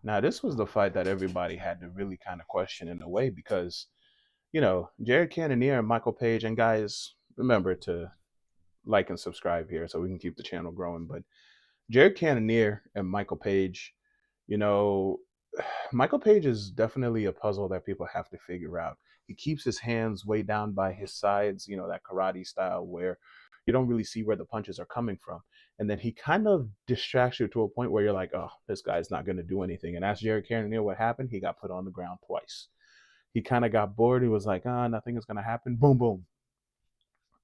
Now, this was the fight that everybody had to really kind of question in a way because, Jared Cannonier and Michael Page, and guys, remember to like and subscribe here so we can keep the channel growing. But Jared Cannonier and Michael Page, you know, Michael Page is definitely a puzzle that people have to figure out. He keeps his hands way down by his sides, that karate style where you don't really see where the punches are coming from. And then he kind of distracts you to a point where you're like, oh, this guy's not going to do anything. And ask Jared Cannonier what happened. He got put on the ground twice. He kind of got bored. He was like, nothing is going to happen. Boom, boom,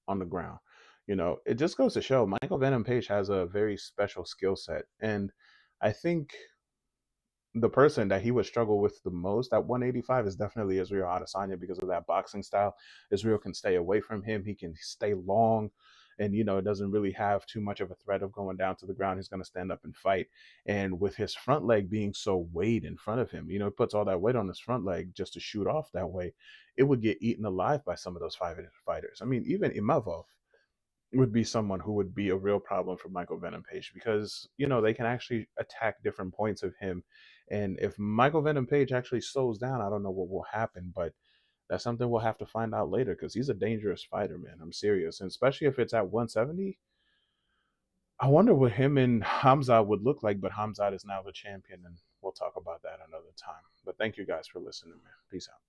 on the ground. It just goes to show Michael Venom Page has a very special skill set. And I think the person that he would struggle with the most at 185 is definitely Israel Adesanya because of that boxing style. Israel can stay away from him. He can stay long, and it doesn't really have too much of a threat of going down to the ground. He's going to stand up and fight. And with his front leg being so weighed in front of him, he puts all that weight on his front leg just to shoot off that way. It would get eaten alive by some of those fighters. I mean, even Imavov would be someone who would be a real problem for Michael Venom Page because they can actually attack different points of him, and if Michael Venom Page actually slows down, I don't know what will happen, but that's something we'll have to find out later because he's a dangerous fighter, man. I'm serious, and especially if it's at 170. I wonder what him and Hamzat would look like, but Hamzat is now the champion, and we'll talk about that another time. But thank you guys for listening, man. Peace out.